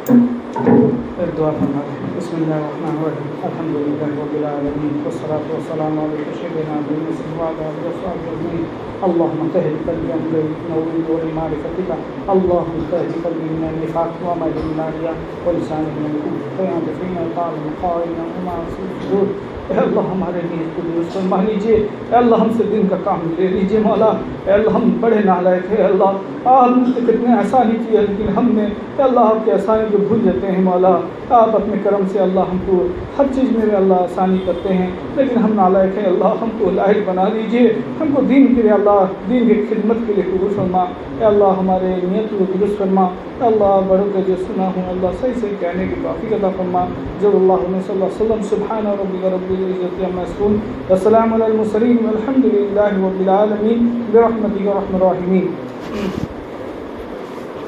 ایک دعا فرما دیں۔ بسم اللہ الرحمن الرحیم، الحمد للہ رب العالمین، والصلاۃ والسلام علی سیدنا محمد وعلی آلہ وصحبہ اجمعین۔ اللهم طهر قلبي عن نور معرفتك، اللهم طهر قلبي من النفاق وعمل الرياء ولساني من الكذب، فيا فينا تعلم قائلا وما صدور۔ اے اللہ ہمارے لیے قدوس فرما لیجیے، اے اللہ ہم سے دن کا کام لے لیجیے مولا، اے اللہ ہم بڑے نالائق ہیں، اللہ آپ نے کتنے آسانی کی ہے لیکن ہم نے اے اللہ آپ کی آسانی کو بھول جاتے ہیں مولا۔ آپ اپنے کرم سے اللہ ہم کو ہر چیز میں اللہ آسانی کرتے ہیں لیکن ہم نالائق ہیں، اللہ ہم کو لائق بنا لیجیے، ہم کو دین کے لیے اللہ دین کی خدمت کے لیے قبول فرما، اے اللہ ہمارے نیت کو درست فرما، اے اللہ بڑوں کا جو سنا ہوں اللہ صحیح صحیح کہنے کی توفیق عطا فرما۔ جب اللہ صلی اللہ علیہ وسلم سبحان ربک رب العزت عما یصفون وسلام علی المرسلین والحمد للہ رب العالمین برحمتک یا ارحم الراحمین۔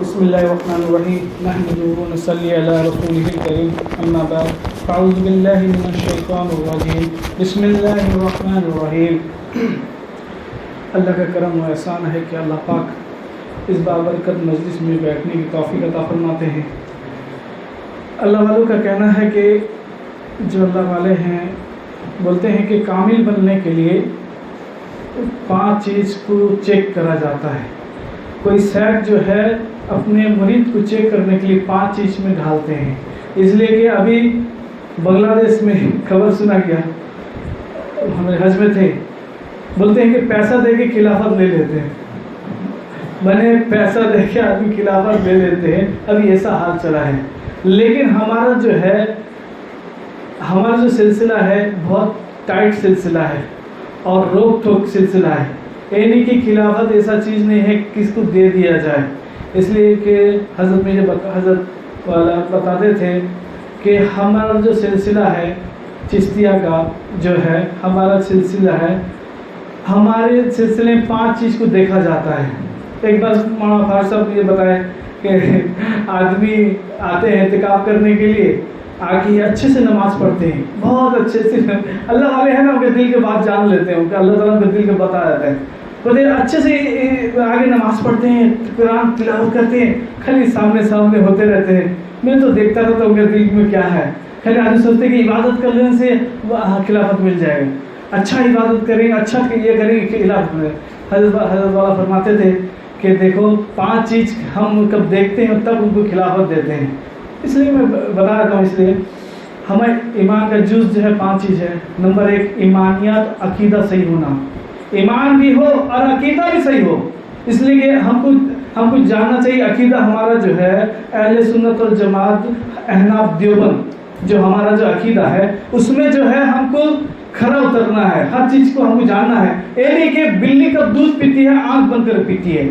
بسم اللہ الرحمن الرحیم، نحمده ونصلی علی رسولہ الکریم، اما بعد فاعوذ باللہ من الشیطان الرجیم، بسم اللہ الرحمن الرحیم۔ اللہ کا کرم و احسان ہے کہ اللہ پاک اس بابرکت مجلس میں بیٹھنے کی توفیق عطا فرماتے ہیں۔ اللہ والوں کا کہنا ہے کہ جو اللہ والے ہیں بولتے ہیں کہ کامل بننے کے لیے 5 چیز کو چیک کرا جاتا ہے۔ کوئی سیٹ جو ہے اپنے مرید کو چیک کرنے کے لیے 5 چیز میں ڈھالتے ہیں، اس لیے کہ ابھی بنگلہ دیش میں خبر سنا گیا، ہمارے حج میں تھے، بولتے ہیں کہ پیسہ دے کے خلافت لے لیتے ہیں، بنے پیسہ دے کے آدمی خلافت لے لیتے ہیں، ابھی ایسا حال چلا ہے۔ لیکن ہمارا جو ہے ہمارا جو سلسلہ ہے بہت ٹائٹ سلسلہ ہے اور روک ٹوک سلسلہ ہے، یعنی کہ خلافت ایسا چیز نہیں ہے کہ کس کو دے دیا جائے، اس لیے کہ حضرت والا بتاتے تھے کہ ہمارا جو سلسلہ ہے چشتیہ کا جو ہے ہمارا سلسلہ ہے، ہمارے سلسلے میں 5 چیز کو دیکھا جاتا ہے۔ ایک بار مولانا فاروق صاحب یہ بتائے کہ آدمی آتے ہیں اعتکاف کرنے کے لیے، آ کے اچھے سے نماز پڑھتے ہیں، بہت اچھے سے، اللہ والے ہیں نا ان کے دل کے بات جان لیتے ہیں، اللہ تعالیٰ ان کے دل کے بتا جاتے ہیں، بولے اچھے سے آگے نماز پڑھتے ہیں، قرآن تلاوت کرتے ہیں، خالی سامنے ہوتے رہتے ہیں۔ میں تو دیکھتا تھا تو ان کے دل میں کیا ہے، خالی آدمی سوچتے کہ عبادت کرنے سے خلافت مل جائے گا، اچھا عبادت کریں، اچھا یہ کریں کہ خلافت ملے۔ حضرت والا فرماتے تھے کہ دیکھو 5 چیز ہم کب دیکھتے ہیں تب ان کو خلافت دیتے ہیں، اس لیے میں بتا رہا ہوں۔ اس لیے ہمیں ایمان کا جز جو ہے 5 چیز ہے۔ نمبر 1 ایمانیات، عقیدہ صحیح ہونا، ایمان بھی ہو اور عقیدہ بھی صحیح ہو، اس لیے کہ ہم کو جاننا چاہیے عقیدہ ہمارا جو ہے اہل سنت والجماعت احناف دیوبند جو ہمارا جو عقیدہ ہے اس میں جو ہے ہم کو کھرا اترنا ہے، ہر چیز کو ہم کو جاننا ہے۔ یہ نہیں کہ بلی کب دودھ پیتی ہے آنکھ بند کر پیتی ہے،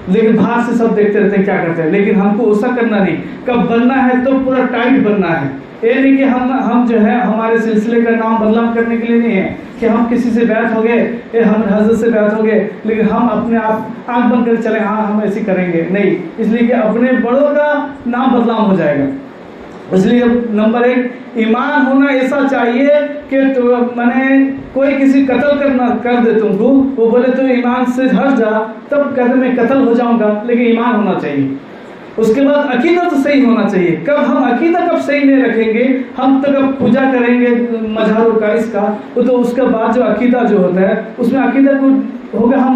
لیکن باہر سے سب دیکھتے رہتے ہیں کیا کرتے ہیں، لیکن ہم کو ایسا کرنا نہیں، کب بننا ہے تو پورا ٹائٹ بننا ہے۔ یہ نہیں کہ ہم جو ہے ہمارے سلسلے کا نام بدنام کرنے کے لیے نہیں ہے کہ ہم کسی سے بیعت ہو گئے، ہم حضرت سے بیعت ہو گئے لیکن ہم اپنے آپ آنکھ بند کر چلے ہاں ہم ایسے کریں گے، نہیں، اس لیے کہ اپنے بڑوں کا نام بدنام ہو جائے گا۔ اس لیے نمبر 1 ایمان ہونا ایسا چاہیے کہ کوئی کسی قتل کر دے تم کو، وہ بولے تو ایمان سے ہٹ جا، تب کہتے میں قتل ہو جاؤں گا، لیکن ایمان ہونا چاہیے۔ اس کے بعد عقیدہ تو صحیح ہونا چاہیے۔ کب ہم عقیدہ کب صحیح نہیں رکھیں گے، ہم تو کب پوجا کریں گے مظہروں کا اس کا، وہ تو اس کے بعد جو عقیدہ جو ہوتا ہے اس میں عقیدہ کو ہوگا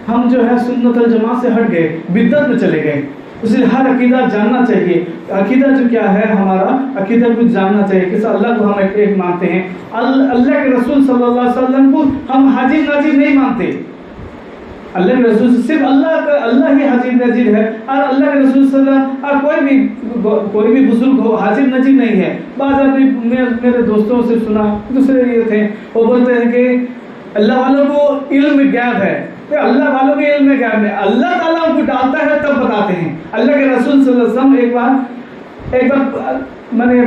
ہم جو ہے سنت الجماعت سے ہٹ گئے، بدعت میں چلے گئے۔ اس لیے ہر عقیدہ جاننا چاہیے، عقیدہ جو کیا ہے ہمارا عقیدہ کو جاننا چاہیے کہ اللہ کو ہم ایک مانتے ہیں، اللہ کے رسول صلی اللہ علیہ وسلم کو ہم حاجی ناجی نہیں مانتے، اللہ کے رسول صرف اللہ ہی حاجی نظیر ہے، اور اللہ کے رسول صلی اللہ علیہ وسلم اور کوئی بھی بزرگ ہو حاجی نظیر نہیں ہے۔ بعض آدمی میرے دوستوں سے سنا، دوسرے یہ تھے وہ بولتے ہیں کہ اللہ والوں کو علم غیب ہے، اللہ والوں کے علم غیب ہے، اللہ تعالیٰ ان کو ڈالتا ہے تب بتاتے ہیں۔ اللہ کے رسول صلی اللہ علیہ وسلم ایک بار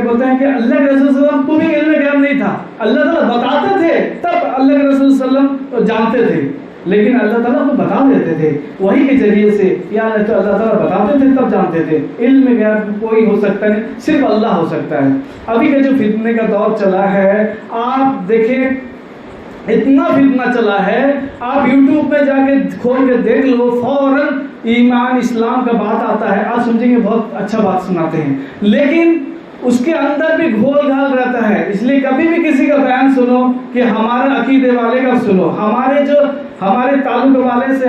بولتے ہیں کہ اللہ کے رسول صلی اللہ علیہ وسلم کو بھی علم غیب نہیں تھا، اللہ تعالیٰ بتاتے تھے تب اللہ کے رسول صلی اللہ علیہ وسلم جانتے تھے، لیکن اللہ تعالیٰ کو بتا دیتے تھے وہی کے ذریعے سے، یا تو اللہ تعالیٰ بتاتے تھے تب جانتے تھے۔ علم غیب کوئی ہو سکتا ہے صرف اللہ ہو سکتا ہے۔ ابھی کا جو فتنے کا دور چلا ہے آپ دیکھیں، اتنا فتنہ چلا ہے، آپ یوٹیوب پہ جا کے کھول کے دیکھ لو، فوراً ایمان اسلام کا بات آتا ہے، آپ سمجھیں گے بہت اچھا بات سناتے ہیں، لیکن اس کے اندر بھی گھول گھال رہتا ہے. اس لیے کبھی بھی کسی کا بیان سنو کہ ہمارے عقیدے والے کا سنو، ہمارے تعلق والے سے،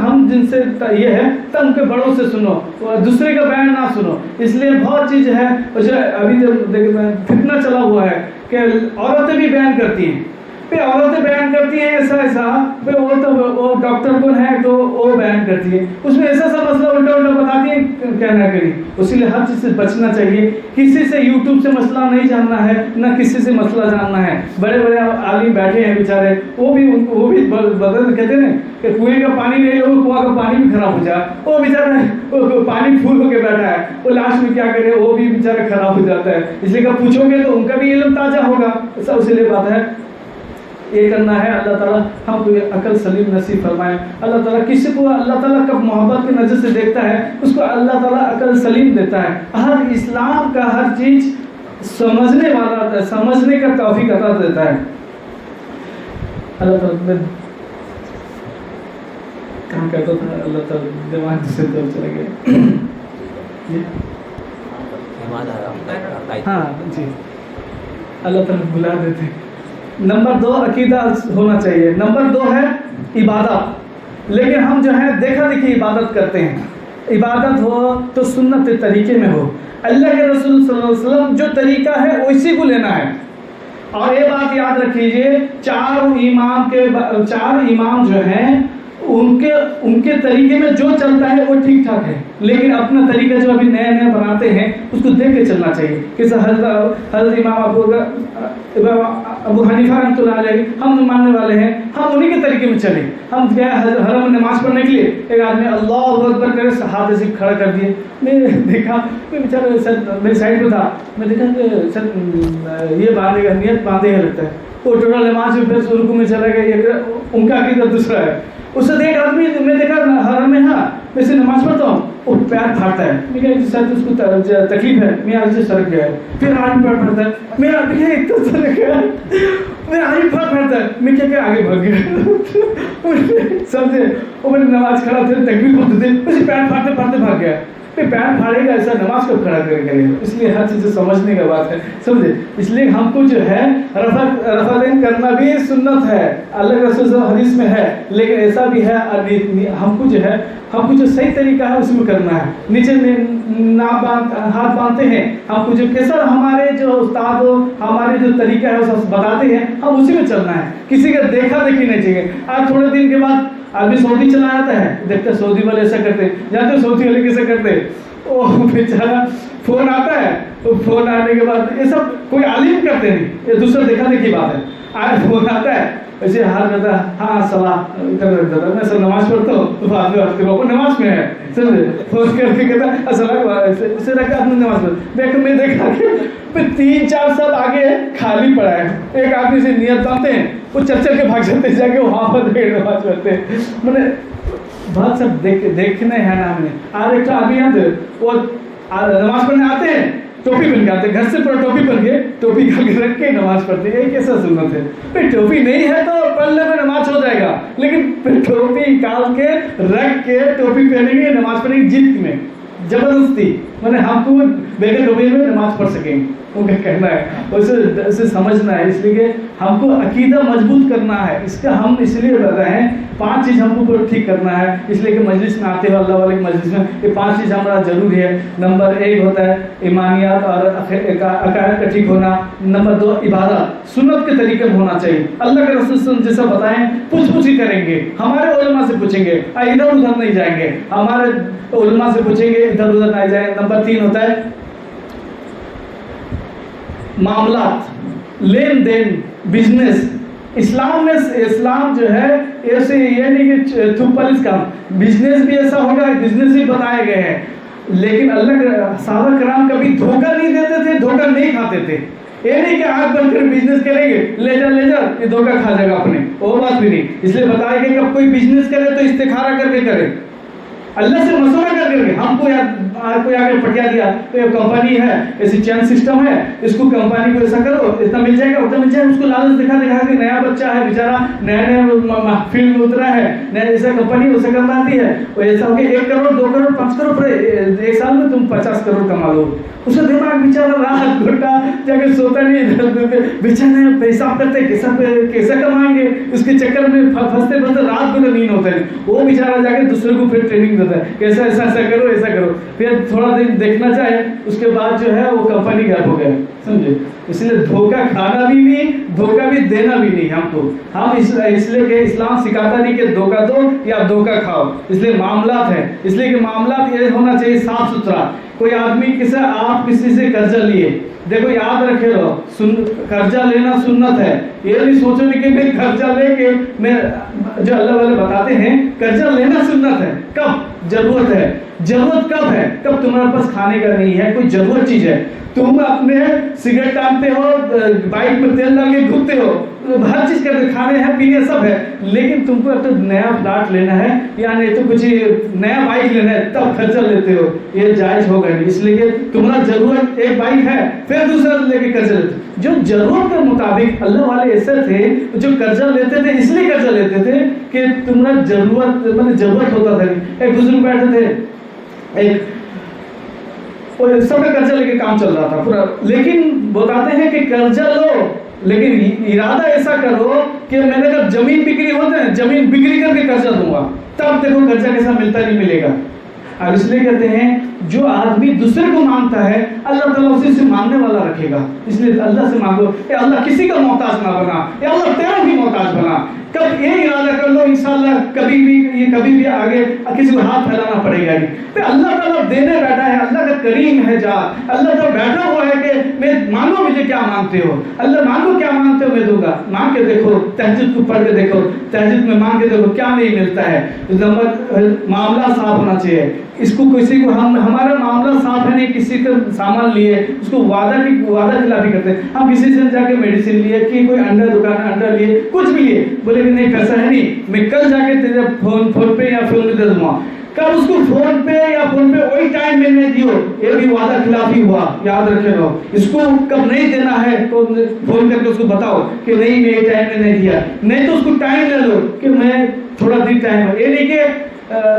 ہم جن سے یہ ہے تب ان کے بڑوں سے سنو، دوسرے کا بیان نہ سنو. اس لیے بہت چیز ہے. ابھی جب فتنہ چلا ہوا ہے کہ عورتیں بھی بیان کرتی ہیں، پھر عورتیں بیان کرتی ہیں ایسا پھر وہ ڈاکٹر کون ہے تو وہ بیان کرتی ہے، اس میں ایسا مسئلہ الٹا بتاتی ہے کیا نہ کری. اسی لیے ہر چیز سے بچنا چاہیے. کسی سے یوٹیوب سے مسئلہ نہیں جاننا ہے، نہ کسی سے مسئلہ جاننا ہے. بڑے بڑے عالم بیٹھے ہیں بیچارے، وہ بھی بدل کہتے ہیں کہ کنویں کا پانی نہیں لو، کنواں کا پانی بھی خراب ہو جائے. وہ بیچارہ پانی پھول ہو کے بیٹھا ہے، وہ لاسٹ میں کیا کرے، وہ بھی بیچارہ خراب ہو جاتا ہے. اس لیے کہ پوچھو گے تو ان کا بھی علم تازہ ہوگا. اسی لیے بات ہے یہ کرنا ہے. اللہ تعالیٰ ہم کو عقل سلیم نصیب فرمائے. اللہ تعالیٰ کسی کو اللہ تعالیٰ کا محبت کی نظر سے دیکھتا ہے، اس کو اللہ تعالیٰ عقل سلیم دیتا ہے. ہر اسلام کا ہر چیز سمجھنے والا ہوتا ہے، سمجھنے کا توفیق عطا دیتا ہے. اللہ تعالیٰ کہاں کہتا تھا، اللہ تعالیٰ دماغ سے دور چلا گیا. ہاں جی، اللہ تعالیٰ بلا دیتے. نمبر 2 عقیدہ ہونا چاہیے. نمبر 2 ہے عبادت. لیکن ہم جو ہے دیکھا دیکھی عبادت کرتے ہیں. عبادت ہو تو سنت طریقے میں ہو. اللہ کے رسول صلی اللہ علیہ وسلم جو طریقہ ہے اسی کو لینا ہے. اور یہ بات یاد رکھیے، 4 امام جو ہیں ان کے طریقے میں جو چلتا ہے وہ ٹھیک ٹھاک ہے، لیکن اپنا طریقہ جو ابھی نئے بناتے ہیں اس کو دیکھ کے چلنا چاہیے. کہ حضرت امام ابو حنیفہ رحمۃ اللہ علیہ ہم ماننے والے ہیں، ہم انہی کے طریقے میں چلیں. ہم کیا حرم میں نماز پڑھنے کے لیے ایک آدمی اللہ اکبر کرے ہاتھ ایسے کھڑا کر دیے. میں دیکھا، میں بیچارہ سر میری سائڈ پہ تھا، میں دیکھا کہ سر یہ باندھے گا، نیت باندھے گا لگتا ہے. وہ ٹوٹل نماز میں پھر رکوع میں چلا گیا. ان کا عقیدہ دوسرا ہے. اس سے ایک آدمی میں دیکھا حرم میں، ہاں میں سے نماز پڑھتا ہوں، وہ پیر پھاڑتا ہے. میں کہا سر اس کو تکلیف ہے، میں آج سے سرک گیا ہے. پھر آج پیر پھاڑتا ہے، میں اتنا سرک گیا، میں آج پھاڑتا ہے. میں کیا آگے بھگ گیا. سمجھے، وہ میری نماز کھڑا تھے، تکلیف ہوتے تھے، اسی پیر پھاڑتے پھاڑتے بھاگ گیا. پیر پھاڑے گا ایسا نماز کو کھڑا کرے گا. اس لیے ہر چیز سمجھنے کا بات ہے، سمجھے. اس لیے ہم کو جو ہے رفع دین کرنا بھی سنت ہے، اللہ کے رسول صلی اللہ علیہ وسلم حدیث میں ہے. لیکن ایسا بھی ہے ہم کو جو صحیح طریقہ ہے اس میں کرنا ہے. نیچے میں ہاتھ باندھتے ہیں، ہم کو جو کیسا ہمارے جو استاد ہمارے جو طریقہ ہے وہ بتاتے ہیں، ہم اسی میں چلنا ہے. کسی کا دیکھا دیکھی نہیں چاہیے. آج تھوڑے دن کے بعد آدمی سعودی چلا جاتا ہے، دیکھتا ہے سعودی والے ایسا کرتے ہیں، جانتے سعودی والے کیسے کرتے ہیں. وہ بیچارہ فون آتا ہے، تو فون آنے کے بعد یہ سب کوئی عالم کرتے نہیں، یہ دوسرا دیکھا دیکھی بات ہے. آج فون آتا ہے ویسے ہاتھ کہتا ہے ہاں صلاح کر رکھتا تھا، میں سر نماز پڑھتا ہوں تو بعد میں بات کروں، وہ نماز میں ہے. سمجھے، فون کر کے کہتا ہے السلام سے رکھ کے آپ نے نماز پڑھ. دیکھو میں دیکھا کہ پھر 3-4 سال آگے خالی پڑا ہے. ایک آدمی سے نیت باندھتے ہیں، وہ چل چل کے بھاگ جاتے جا کے وہاں پر نماز پڑھتے ہیں. میں نے بہت سب دیکھنے ہیں نا. ہم نے آج ایک آدمی ہے وہ نماز پڑھنے آتے ہیں، ٹوپی پہن کے آتے ہیں، گھر سے پورا ٹوپی پہن کے ٹوپی رکھ کے نماز پڑھتے ہیں. یہ کیسا سنت ہے؟ پھر ٹوپی نہیں ہے تو پڑھنے میں نماز ہو جائے گا، لیکن پھر ٹوپی نکال کے رکھ کے ٹوپی پہنیں گے، نماز پڑھیں گے جد میں، زبردستی. میں نے ہم کو بغیر ٹوپی میں نماز پڑھ سکیں، ان کا کہنا ہے. اسے سمجھنا ہے. اس لیے کہ ہم کو عقیدہ مضبوط کرنا ہے. اس کا ہم اس لیے بتا رہے ہیں 5 چیز ہم کو ٹھیک کرنا ہے. اس لیے کہ مجلس میں آتے ہوئے اللہ والے مجلس میں یہ 5 چیز ہمارا ضروری ہے. نمبر 1 ہوتا ہے ایمانیات اور عقائد کا ٹھیک ہونا. نمبر 2 عبادت سنت کے طریقے میں ہونا چاہیے. اللہ کے رسول صلی اللہ علیہ وسلم جیسا بتائیں پوچھ ہی کریں گے، ہمارے علماء سے پوچھیں گے، ادھر ادھر نہیں جائیں گے. ہمارے علماء سے پوچھیں گے، ادھر ادھر نہیں جائیں. نمبر 3 ہوتا ہے معاملات، لین دین، بزنس. اسلام جو ہے ایسے یہ نہیں کہ تھوپلس کا بزنس بھی ایسا ہوگا، بزنس بھی بتائے گئے ہیں. لیکن اللہ کے صحابہ کرام کبھی دھوکہ نہیں دیتے تھے، دھوکہ نہیں کھاتے تھے. یہ نہیں کہ آنکھ بند کر بزنس کریں گے، لے جا یہ دھوکہ کھا جائے گا اپنے، وہ بات بھی نہیں. اس لیے بتایا گیا کہ کوئی بزنس کرے تو استخارہ کر کے کرے. اللہ سے مشورہ کر کے ہم کو کوئی آگے پٹیا دیا تو یہ کمپنی ہے, ایسی چین سسٹم ہے, اس کو کمپنی کو ایسا کرو, اتنا مل جائے گا اتنا مل جائے گا, اس کو لالچ دکھا کہ نیا بچہ ہے بیچارہ, نیا فیلڈ میں اترا ہے, نیا ایسا کمپنی اسے کرنا آتی ہے, وہ ایسا ہو کہ 1 کروڑ 2 کروڑ 5 کروڑ ایک سال میں تم 50 کروڑ کما لو. اس کا دماغ بیچارہ رات گھٹا جا کے سوتا نہیں, بیچارے پیسہ کرتے کیسا کمائیں گے, اس کے چکر میں پھنستے رات کو نیند ہوتا ہے. وہ بیچارہ جا کے دوسرے کو پھر ٹریننگ دیتا ہے کہ ایسا ایسا ایسا کرو ایسا کرو, پھر تھوڑا دن دیکھنا چاہے, اس کے بعد جو ہے وہ کمپنی غائب ہو گیا. سمجھے؟ اس لیے دھوکہ کھانا بھی نہیں, دھوکہ بھی دینا بھی نہیں ہم کو. ہم اس لیے کہ اسلام سکھاتا نہیں کہ دھوکہ دو یا دھوکہ کھاؤ, اس لیے معاملات ہے, اس لیے کہ معاملات یہ ہونا چاہیے صاف ستھرا. کوئی آدمی آپ کسی سے قرضہ لیے, دیکھو یاد رکھے رہو, قرضہ لینا سنت ہے. یہ نہیں سوچو نہیں کہ میں قرضہ لے کے میں, جو اللہ والے بتاتے ہیں قرضہ لینا سنت ہے. کب ضرورت ہے, ضرورت کب ہے, کب تمہارے پاس کھانے کا نہیں ہے, کوئی ضرورت چیز ہے, تم اپنے سگریٹ ٹانتے ہو, بائک میں تیل ڈال کے گھومتے ہو, ہر چیز کرتے, کھانے ہیں پینے سب ہے, لیکن تم کو تو نیا فلیٹ لینا ہے یا نہیں تو کچھ نیا بائک لینا ہے تب خرچہ لیتے ہو, یہ جائز ہوگا نہیں. اس لیے کہ تمہارا ضرورت ایک بائک ہے پھر دوسرا لے کے قرضہ لیتے. جو ضرورت کے مطابق اللہ والے ایسے تھے جو قرضہ لیتے تھے, اس لیے قرضہ لیتے تھے کہ تمہارا ضرورت ضرورت ہوتا تھا. ایک بزرگ بیٹھے تھے, ایک سب کا قرضہ لے کے کام چل رہا تھا پورا, لیکن بتاتے ہیں کہ قرضہ لو لیکن ارادہ ایسا کرو کہ میں نے جب زمین بکری ہوتے ہیں زمین بکری کر کے قرضہ دوں گا, تب دیکھو قرضہ کیسا ملتا نہیں ملے گا. اور اس لیے کہتے ہیں جو آدمی دوسرے کو مانگتا ہے اللہ تعالیٰ اسی سے مانگنے والا رکھے گا. اس لیے اللہ سے مانگو کہ اللہ کسی کا محتاج نہ بنا, یا اللہ تیرا بھی محتاج بنا. کب یہ ارادہ کر لو انشاءاللہ کبھی بھی آگے کسی کو ہاتھ پھیلانا پڑے گا نہیں. پھر اللہ تعالیٰ دینے بیٹھا ہے, اللہ کا کریم ہے, جا اللہ تعالیٰ بیٹھا ہوا ہے کہ میں مانگو مجھے کیا مانگتے ہو, اللہ مانگو کیا مانگتے ہو میں دوں گا. مانگ کے دیکھو, تہجد کو پڑھ کے دیکھو, تہجد میں مانگ کے دیکھو کیا نہیں ملتا ہے. معاملہ صاف ہونا چاہیے. اس کو کسی کو ہمارا معاملہ صاف ہے نہیں, کسی کا سامان لیے اس کو وعدہ خلافی کرتے ہیں. ہم کسی سے جا کے میڈیسن لیے کہ کوئی انڈا دکان انڈا لیے کچھ بھی لیے, بولے کہ نہیں پیسہ ہے نہیں, میں کل جا کے تیرے فون پہ یا فون میں دے دوں گا. کب اس کو فون پہ وہی ٹائم میں نہیں دیو, یہ بھی وعدہ خلافی ہوا. یاد رکھے رہو, اس کو کب نہیں دینا ہے تو فون کر کے اس کو بتاؤ کہ نہیں میں یہ ٹائم میں نہیں دیا, نہیں تو اس کو ٹائم لے لو کہ میں تھوڑا دن ٹائم ہے. یہ نہیں کہ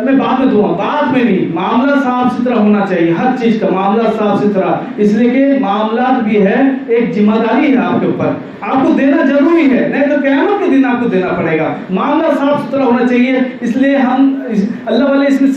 میں بعد میں دوں گا, بعد میں نہیں. معاملہ صاف ستھرا ہونا چاہیے, ہر چیز کا معاملہ صاف ستھرا. اس لیے کہ معاملات بھی ہے, ایک ذمہ داری ہے آپ کے اوپر, آپ کو دینا ضروری ہے, نہیں تو قیامت کے دن آپ کو دینا پڑے گا. معاملہ صاف ستھرا ہونا چاہیے. اس لیے ہم اللہ والے اس میں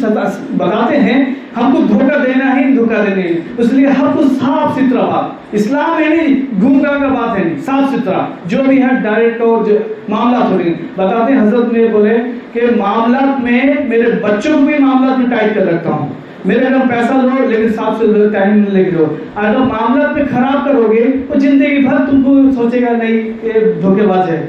بتاتے ہیں ہم کو دھوکہ دینا ہی دھوکہ دینا ہی. اس لیے ہم کو صاف ستھرا بات, اسلام ہے نہیں گھوم گھا کا بات ہے نہیں, صاف ستھرا جو بھی ہے ڈائریکٹ اور معاملات ہو رہی. بتاتے ہیں حضرت میں بولے کہ معاملات میں میرے بچوں کو بھی معاملات میں ٹائٹ کر رکھتا ہوں. میرے گھر پیسہ لو لیکن صاف سے ٹائم لے کے لو. اگر معاملات میں خراب کرو گے تو زندگی بھر تم کو سوچے گا نہیں یہ دھوکے باز ہے,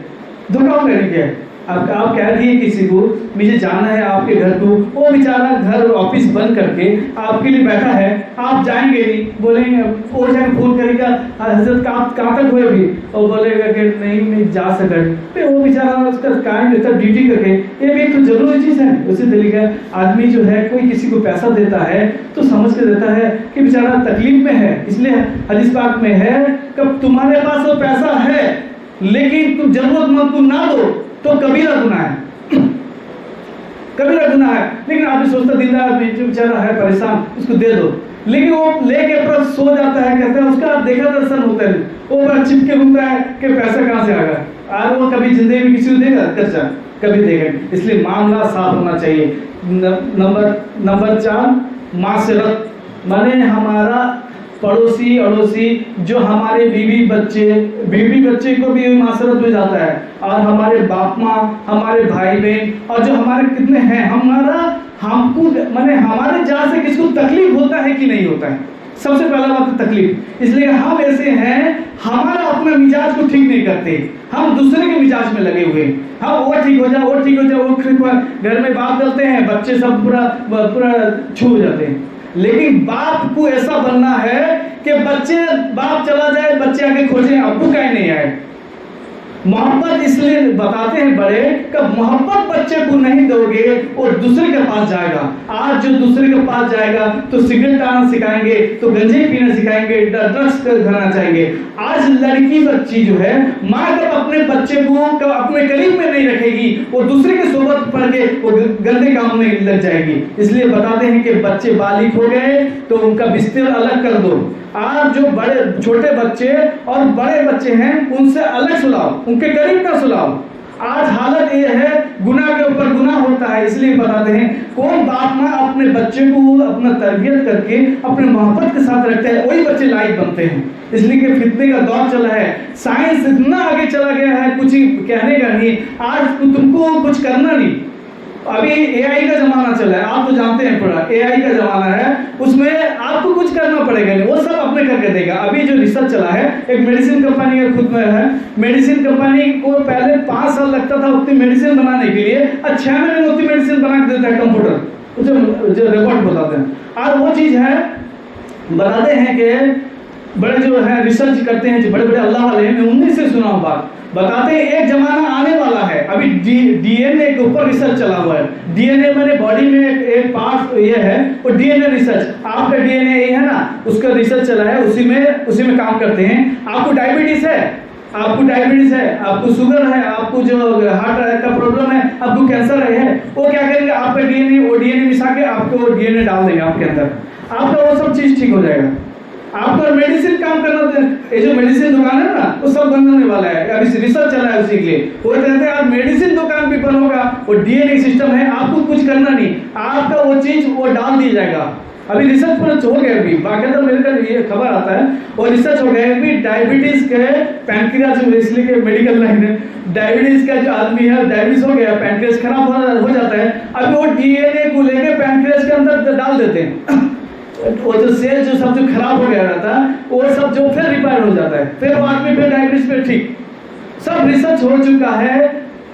دھوکہ ہو کریں گے. آپ کہہ دیے کسی کو مجھے جانا ہے آپ کے گھر کو, وہ بیچارہ گھر آفس بند کر کے آپ کے لیے بیٹھا ہے, آپ جائیں گے نہیں, بولیں گے وہ جا کے فون کرے گا حضرت کہاں تک ہوئے ابھی, اور بولے گا کہ نہیں میں جا سکا. پھر وہ بیچارہ اس کا قائم رہتا ڈیوٹی کر کے. یہ بھی ایک تو ضروری چیز ہے. اسی طریقے آدمی جو ہے کوئی کسی کو پیسہ دیتا ہے تو سمجھ کے دیتا ہے کہ بیچارہ تکلیف میں ہے. اس لیے حدیث پاک میں ہے کہ تمہارے پاس وہ پیسہ ہے لیکن تم ضرورت مند کو نہ دو تو کبیرہ گناہ ہے, کبیرہ گناہ ہے. لیکن آپ سوچتا دیندار آدمی جو بیچارہ ہے پریشان اس کو دے دو, لیکن وہ لے کے پورا سو جاتا ہے, کہتے ہیں اس کا دیکھا درشن ہوتا ہے, وہ بڑا چپ کے گھومتا ہے کہ پیسہ کہاں سے آ گیا. اور وہ کبھی زندگی میں کسی کو دے گا خرچہ, کبھی دے گا. اس لیے معاملہ صاف ہونا چاہیے. نمبر 4 معاشرت, مانے ہمارا پڑوسی اڑوسی جو ہمارے بیوی بچے کو بھی معاشرت میں جاتا ہے, اور ہمارے باپ ماں, ہمارے بھائی بہن, اور جو ہمارے کتنے ہیں ہم کو مانے ہمارے جہاں سے کس کو تکلیف ہوتا ہے کہ نہیں ہوتا ہے. سب سے پہلا بات تکلیف. اس لیے ہم ایسے ہیں ہمارا اپنا مزاج کو ٹھیک نہیں کرتے, ہم دوسرے کے مزاج میں لگے ہوئے. ہم وہ ٹھیک ہو جائے وہ ٹھیک ہو جائے, وہ گھر میں بات کرتے ہیں بچے سب پورا چھو ہو جاتے ہیں. لیکن باپ کو ایسا بننا ہے کہ باپ چلا جائے بچے آگے کھوجیں ابو کہیں نہیں آئے. محبت اس لیے بتاتے ہیں بڑے کہ محبت بچے کو نہیں دو گے اور دوسرے کے پاس جائے گا. آج جو دوسرے کے پاس جائے گا تو سگریٹ ٹانا سکھائیں گے, تو گنجے پینا سکھائیں گے, ڈرگس کرنا چاہیں گے. آج لڑکی بچی جو ہے ماں جب اپنے بچے کو اپنے قریب میں نہیں رکھے گی, وہ دوسرے کے صحبت پڑھ کے وہ گندے کام میں لگ جائے گی. اس لیے بتاتے ہیں کہ بچے بالغ ہو گئے تو ان کا بستر الگ کر دو. آپ جو بڑے چھوٹے بچے اور بڑے بچے ہیں ان سے الگ سلاؤ, ان کے قریب نہ سلاؤ. آج حالت یہ ہے گناہ کے اوپر گناہ ہوتا ہے. اس لیے بتاتے ہیں کون باپ ماں اپنے بچے کو اپنا تربیت کر کے اپنے محبت کے ساتھ رکھتا ہے, وہی بچے لائق بنتے ہیں. اس لیے کہ فتنے کا دور چلا ہے, سائنس اتنا آگے چلا گیا ہے کچھ کہنے کا نہیں. آج تم کو کچھ کرنا نہیں. ابھی اے آئی کا زمانہ چل رہا ہے, آپ تو جانتے ہیں پورا اے آئی کا زمانہ ہے, اس میں آپ کو کچھ کرنا پڑے گا نہیں, وہ سب اپنے کر کے دے گا. ابھی جو ریسرچ چلا ہے, ایک میڈیسن کمپنی کا خود میں ہے, میڈیسن کمپنی کو پہلے 5 سال لگتا تھا اتنی میڈیسن بنانے کے لیے, اب 6 مہینے میں اتنی میڈیسن بنا کے دیتا ہے کمپیوٹر, جو رپورٹ بتاتے ہیں. اور وہ چیز ہے بتاتے ہیں کہ بڑے جو ہے ریسرچ کرتے ہیں, جو بڑے بڑے اللہ والے ہیں, میں انہیں سے سنا ہوں بات, بتاتے ہیں ایک زمانہ آنے والا ہے. ابھی ڈی این اے کے اوپر ریسرچ چلا ہوا ہے. ڈی این اے میں باڈی میں ایک پارٹ یہ ہے, وہ ڈی این اے ریسرچ, آپ کا ڈی این اے ہے نا, اس کا ریسرچ چلا ہے, اسی میں کام کرتے ہیں. آپ کو ڈائبٹیز ہے, آپ کو شوگر ہے, آپ کو جو ہارٹ کا پرابلم ہے, آپ کو کینسر ہے, وہ کیا کریں گے, آپ کا ڈی این اے وہ ڈی این اے ملا کے آپ کو ڈی این اے ڈال دیں گے آپ کے اندر, آپ کا وہ سب چیز ٹھیک ہو جائے گا. آپ کو میڈیسن کام کرنا, یہ جو میڈیسن دکان ہے نا وہ سب بننے والا ہے, ابھی ریسرچ چل رہا ہے اسی کے لیے. وہ کہتے ہیں آپ میڈیسن دکان بھی بن ہوگا, وہ ڈی این اے سسٹم ہے, آپ کو کچھ کرنا نہیں, آپ کا وہ چیز وہ ڈال دی جائے گا. ابھی ریسرچ پر ہو گیا, ابھی باقاعدہ میرے کا یہ خبر آتا ہے, اور ریسرچ ہو گیا ابھی ڈائبٹیز کے پینکریاس, اس لیے کہ میڈیکل لائن ہے, ڈائبٹیز کا جو آدمی ہے ڈائبٹیز ہو گیا, پینکریاس خراب ہو جاتا ہے, ابھی وہ ڈی این اے کو لے کے پینکریاس کے اندر ڈال دیتے ہیں. وہ جو سیل جو سب جو خراب ہو گیا رہتا ہے وہ سب جو پھر ریپیئر ہو جاتا ہے, پھر وہ آدمی پھر ڈائبٹیز پہ ٹھیک. سب ریسرچ ہو چکا ہے.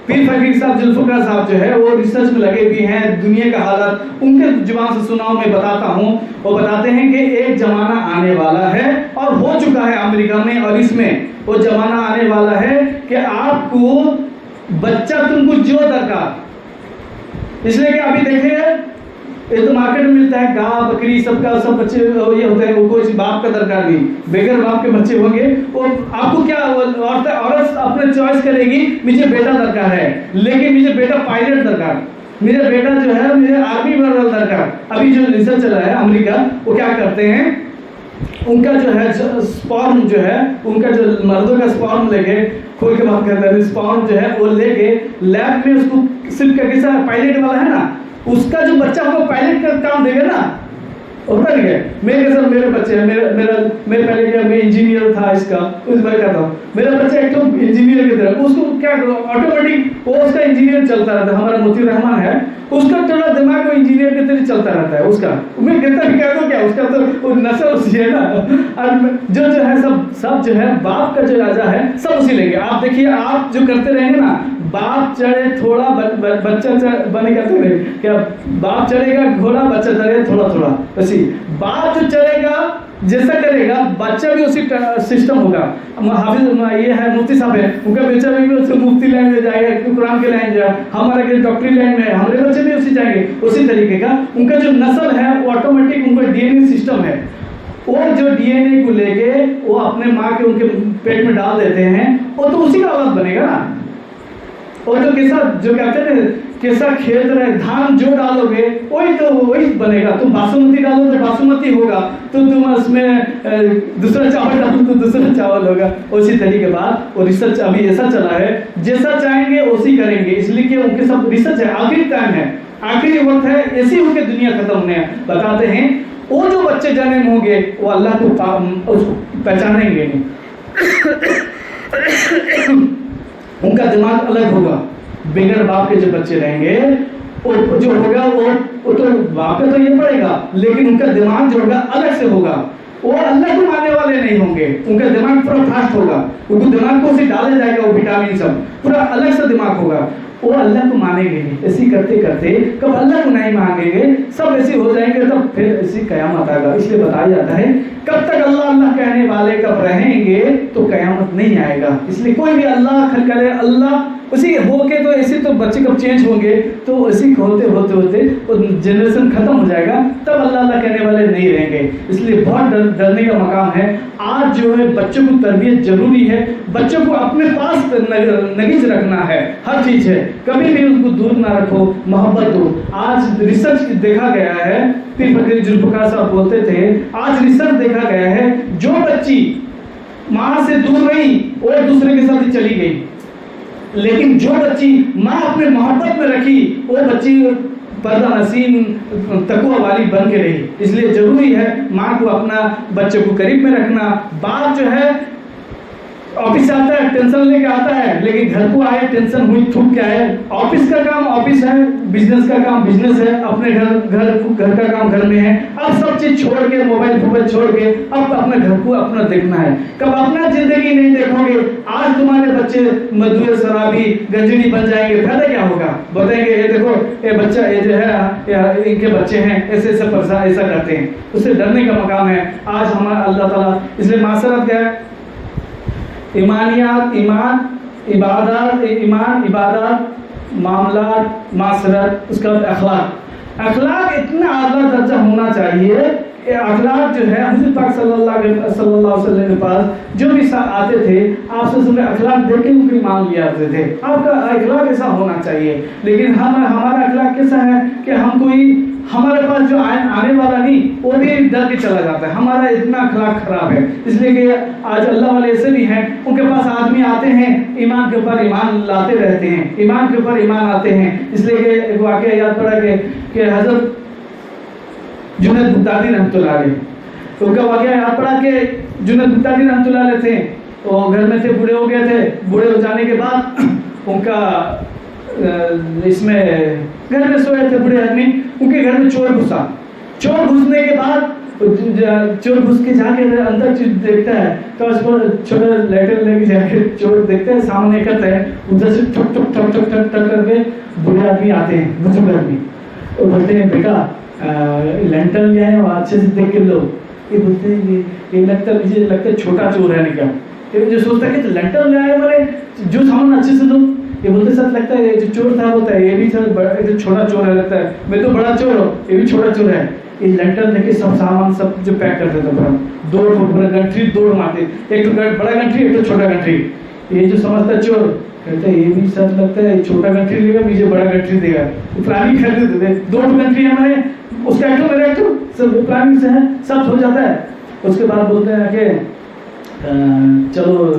پیر فقیر صاحب ذوالفقار صاحب جو ہے وہ ریسرچ میں لگے بھی ہیں. دنیا کا حالت ان کے زبان سے سنا میں بتاتا ہوں. وہ بتاتے ہیں کہ ایک زمانہ آنے والا ہے اور ہو چکا ہے امریکہ میں, اور اس میں وہ زمانہ آنے والا ہے کہ آپ کو بچہ تم کو جو درکار, اس لیے کہ ابھی دیکھیں یہ تو مارکیٹ میں ملتا ہے گاں بکری سب کا, سب بچے یہ ہوتے ہیں, کوئی باپ کا درکار نہیں, بغیر باپ کے بچے ہوں گے. اور آپ کو کیا عورت اپنے چوائس کرے گی, مجھے بیٹا درکار ہے لیکن مجھے بیٹا پائلٹ درکار, میرا بیٹا جو ہے مجھے آرمی میں درکار. ابھی جو ریسرچ چلا ہے امریکہ, وہ کیا کرتے ہیں, ان کا جو ہے سپارم جو ہے, ان کا جو مردوں کا سپارم لے کے کھول کے بات کرتے ہیں, سپارم جو ہے وہ لے کے لیب میں اس کو صرف کیسا پائلٹ والا ہے نا, اس کا جو بچہ ہوگا پائلٹ کا کام دے گا نا, ہوتا نہیں ہے. میرے ساتھ میرے بچے ہیں, میں پہلے کیا, میں انجینئر تھا اس کا, اس بھائی کا تھا, میرا بچہ ایک تو انجینئر کی طرح, اس کو کیا آٹومیٹک وہ اس کا انجینئر چلتا رہتا ہے. ہمارا موتی رحمان ہے, اس کا تھوڑا دماغ وہ انجینئر کی طرح چلتا رہتا ہے. اس کا میں کہتا بھی کہہ دو کیا, اس کا تو نسل اسی ہے نا. اور جو ہے سب جو ہے باپ کا جو راجا ہے سب اسی لیں گے. آپ دیکھیے, آپ جو کرتے رہیں گے نا, باپ چڑھے تھوڑا بچہ بنے کہتے ہیں کیا, باپ چڑھے گا گھوڑا, بچہ چڑھے تھوڑا تھوڑا, اسی باپ جو چڑھے گا جیسا کرے گا بچہ بھی اسی سسٹم ہوگا. حافظ یہ ہے مفتی صاحب ہے, ان کا بچہ بھی مفتی لائن میں جائے گا, قرآن کے لائن جائے, ہمارا کہ ڈاکٹری لائن میں, ہمارے بچے بھی اسی جائیں گے. اسی طریقے کا ان کا جو نسل ہے وہ آٹومیٹک ان کا ڈی این اے سسٹم ہے, وہ جو ڈی این اے کو لے کے وہ اپنے ماں کے ان کے پیٹ میں ڈال دیتے ہیں, وہ تو اسی کا اولاد بنے گا نا. اور جو کیسا جو کہتے ہیں کیسا کھیت رہے, دھان جو ڈالو گے وہی بنے گا. تم باسمتی ڈالو تو باسمتی ہوگا, تو تم اس میں دوسرا چاول ڈالو تو دوسرا چاول ہوگا. اسی طریقے کے بعد وہ ریسرچ ابھی ایسا چلا ہے, جیسا چاہیں گے اسی کریں گے. اس لیے کہ ان کے سب ریسرچ ہے, آخری ٹائم ہے, آخری وقت ہے, ایسی ہو کے دنیا ختم ہونے. بتاتے ہیں وہ جو بچے جنم ہوں گے وہ اللہ کو پہچانیں گے نہیں, ان کا دماغ الگ ہوگا. بغیر باپ کے جو بچے رہیں گے جو ہوگا وہ تو باپ کا تو یہ پڑے گا, لیکن ان کا دماغ جو ہوگا الگ سے ہوگا. وہ اللہ کو ماننے والے نہیں ہوں گے, ان کا دماغ پورا فاسٹ ہوگا, ان کو دماغ کو اسے ڈالا جائے گا, وہ وٹامن سب پورا الگ سے دماغ ہوگا. وہ اللہ کو مانیں گے نہیں. ایسی کرتے کرتے کب اللہ کو نہیں مانگیں گے سب ایسے ہو جائیں گے تب پھر ایسی قیامت آئے گا. اس لیے بتایا جاتا ہے کب تک اللہ اللہ کہنے والے کب رہیں گے تو قیامت نہیں آئے گا. اس لیے کوئی بھی اللہ کرے اللہ اسی ہو کے تو ایسے تو بچے کب چینج ہوں گے تو اسی ہوتے ہوتے ہوتے جنریشن ختم ہو جائے گا تب اللہ اللہ کہنے والے نہیں رہیں گے. اس لیے بہت ڈرنے کا مقام ہے. آج جو ہے بچوں کو تربیت ضروری ہے. بچوں کو اپنے پاس نگیز رکھنا ہے. ہر چیز ہے کبھی بھی ان کو دور نہ رکھو, محبت دو. آج ریسرچ دیکھا گیا ہے, پیر فقیر ذوالفقار صاحب بولتے تھے, آج ریسرچ دیکھا گیا ہے جو بچی ماں سے دور رہی اور دوسرے کے ساتھ چلی گئی, لیکن جو بچی ماں اپنے محبت میں رکھی وہ بچی پردہ نشین تقوی والی بن کے رہی. اس لیے ضروری ہے ماں کو اپنا بچے کو قریب میں رکھنا. باپ جو ہے آفس آتا ہے ٹینشن لے کے آتا ہے, لیکن گھر کو آئے ٹینشن ہوئی تھوک کیا ہے. آفس کا کام آفس ہے, بزنس کا کام بزنس ہے, اپنے گھر کا کام گھر میں ہے. اب سب چیز چھوڑ کے موبائل چھوڑ کے اب اپنے گھر کو اپنا دیکھنا ہے. کب اپنا زندگی نہیں دیکھو گے آج تمہارے بچے مدعو شرابی گنجڑی بن جائیں گے, فائدہ کیا ہوگا؟ بتائیں گے یہ دیکھو یہ بچہ یہ جو ہے ان کے بچے ہیں ایسے ایسے پرسا ایسا کرتے ہیں. اس سے ڈرنے کا مقام ہے آج ہمارا اللہ تعالیٰ. اس لیے معاشرت کیا ہے, ایمانیات, ایمان عبادات معاملات معاشرت, اس کا اخلاق. اخلاق اتنا اعلیٰ درجہ ہونا چاہیے. اخلاق جو ہے حضرت پاک صلی اللہ علیہ وسلم کے پاس جو بھی آتے تھے آپ سے اخلاق دیکھ کے ان کو ایمان لے آتے تھے. آپ کا اخلاق ایسا ہونا چاہیے. لیکن ہمارا اخلاق کیسا ہے کہ ہم کوئی ہمارے پاس جو آنے والا نہیں وہ بھی ڈر کے چلا جاتا ہے. ہمارا اتنا اخلاق خراب ہے. اس لیے کہ آج اللہ والے ایسے بھی ہیں ان کے پاس آدمی آتے ہیں ایمان کے اوپر ایمان لاتے رہتے ہیں, ایمان کے اوپر ایمان آتے ہیں. اس لیے کہ ایک واقعہ یاد پڑا کہ حضرت جنید بغدادی رحمۃ اللہ علیہ, ان کا واقعہ یاد پڑا کہ جنید بغدادی رحمۃ اللہ علیہ تھے, وہ گھر میں تھے, بوڑھے ہو گئے تھے. بوڑھے ہو جانے کے بعد ان کا اس میں گھر میں سوئے تھے بوڑھے آدمی, ان کے گھر میں چور گھسا. چور گھسنے کے بعد چور گھس کے جا کے اندر دیکھتا ہے تو اس کو چھوٹا لیٹر لے کے جا کے چور دیکھتا ہے سامنے کرتا ہے, ادھر سے ٹھک ٹھک ٹھک ٹھک ٹھک ٹھک کر کے بوڑھے آدمی آتے ہیں, بزرگ آدمی, وہ بولتے ہیں بیٹا لینٹر لے آئے اور اچھے سے دیکھ کے لو. یہ بولتے ہیں یہ مجھے لگتا ہے چھوٹا چور ہے کیا. یہ مجھے سوچتا ہے کہ لینٹر لے آئے ہمارے جو سامان اچھے سے دو. یہ بولتے ساتھ لگتا ہے جو چور تھا ہوتا ہے یہ بھی چھوٹا چور ہے, لگتا ہے میں تو بڑا چور ہوں یہ بھی چھوٹا چور ہے. یہ لینٹر لے کے سب سامان سب جو پیک کرتے تھے دو گنٹری دوڑ مارتے, ایک تو بڑا گنٹری ایک تو چھوٹا گنٹری. یہ جو سمجھتا ہے چور کہتا ہے یہ بھی سچ لگتا ہے چھوٹا گنٹری لے گا مجھے بڑا گنٹری دے گا. پلاننگ کر دیتے تھے, دو گنٹری ہمارے اس کا ایک تو میرا ایک تو سب پلاننگ سے ہے سب ہو جاتا ہے. اس کے بعد بولتے ہیں کہ چلو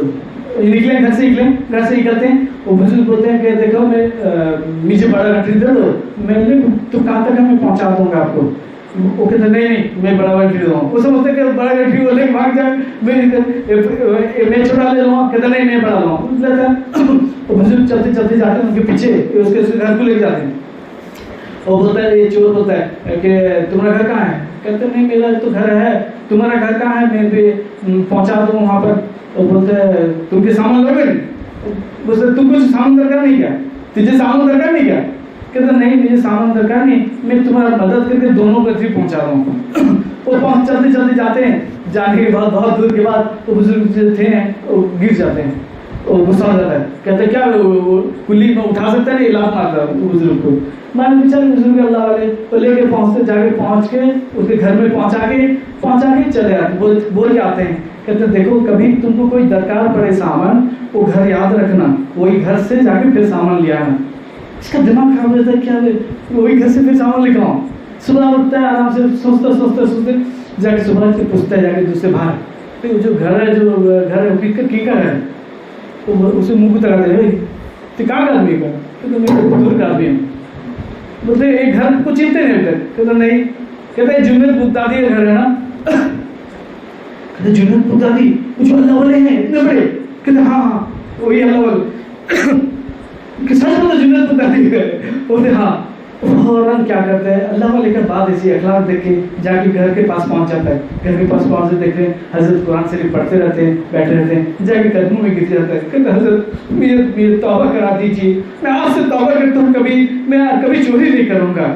نکلیں گھر سے نکلتے ہیں. وہ بزرگ بولتے ہیں کہ دیکھو میں مجھے بڑا گنٹری دے دو, میں تو کہاں تک میں پہنچا دوں گا آپ کو. وہ کہتے ہیں نہیں میں بڑا گنٹری دوں. وہ سمجھتے کہ بڑا گنٹری وہ لے کے بھاگ جائے, میں چھوٹا لے لوں. کہتے نہیں میں بڑا لوں. وہ بزرگ چلتے چلتے جاتے ہیں ان کے پیچھے اس کے گھر کو لے کے جاتے ہیں. وہ بولتا ہے یہ چور بولتا ہے کہ تمہارا گھر کہاں ہے. کہتے نہیں میرا تو گھر ہے, تمہارا گھر کہاں ہے میں بھی پہنچا دوں وہاں پر. وہ بولتا ہے تم کے سامان لوگے نہیں. بولتا تم کچھ سامان درکار نہیں کیا, تجھے سامان درکار نہیں کیا. کہتا نہیں مجھے سامان درکار نہیں, میں تمہارا مدد کر کے دونوں گھر پہنچا رہا ہوں. وہ چلتے چلتے جاتے ہیں. جانے کے بعد بہت دور کے بعد وہ بزرگ جو تھے وہ گر جاتے ہیں. وہ غصہ ہو جاتا ہے, کہتے کیا کلی میں اٹھا سکتا ہے نہیں, علاج مارتا بزرگ کو. مان بیچارے بزرگ اللہ والے وہ لے کے پہنچتے, جا کے پہنچ کے اس کے گھر میں پہنچا کے چلے آتے, بول کے آتے ہیں. کہتے دیکھو کبھی تم کو کوئی درکار پڑے سامان وہ گھر یاد رکھنا, وہی گھر سے جا کے پھر سامان لے آنا. اس کا دماغ خراب ہو جاتا ہے, کیا وہی گھر سے پھر سامان لے کے آؤں. صبح اٹھتا ہے آرام سے سوچتے جا کے صبح سے پوچھتا ہے جا کے دوسرے باہر جو گھر ہے کی کا ہے. اسے منہ کو تکاتے ہیں تو کہاں کا آدمی کا دور کا آدمی ہے. بولتے ایک گھر کو چنتے نہیں ہوتے. کہتے نہیں, کہتے جنید بغدادی کا گھر ہے نا. کہتے جنید بغدادی کچھ اللہ والے ہیں اتنے بڑے. کہتے ہاں وہی اللہ والے. سچ بولتے جنید بغدادی کا گھر. بولتے ہاں. فوراً کیا کرتا ہے اللہ والے کا بات ایسی اخلاق دیکھ کے جا کے گھر کے پاس پہنچ جاتا ہے. گھر کے پاس پہنچ سے دیکھتے ہیں حضرت قرآن شریف پڑھتے رہتے ہیں, بیٹھے رہتے ہیں, جا کے قدموں میں گر جاتا ہے. کہتا ہے حضرت میری توبہ کرا دیجیے, میں آج سے توبہ کرتا ہوں, میں کبھی چوری نہیں کروں گا.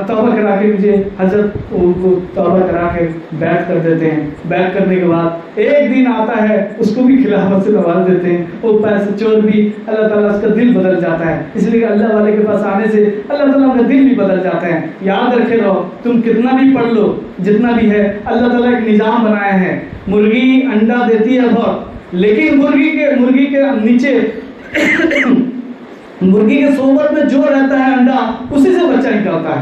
توبہ کرا کے مجھے حضرت ان کو توبہ کرا کے بیعت کر دیتے ہیں. بیعت کرنے کے بعد ایک دن آتا ہے اس کو بھی خلافت سے نواز دیتے ہیں. وہ پیسے چور بھی اللہ تعالیٰ اس کا دل بدل جاتا ہے, اس لیے اللہ والے کے پاس آنے سے اللہ تعالیٰ کا دل بھی بدل جاتا ہے. یاد رکھے رہو, تم کتنا بھی پڑھ لو, جتنا بھی ہے, اللہ تعالیٰ ایک نظام بنایا ہے. مرغی انڈا دیتی ہے بہت, لیکن مرغی کے نیچے مرغی کے صحبت میں جو رہتا ہے انڈا, اسی سے بچہ نکلتا ہے.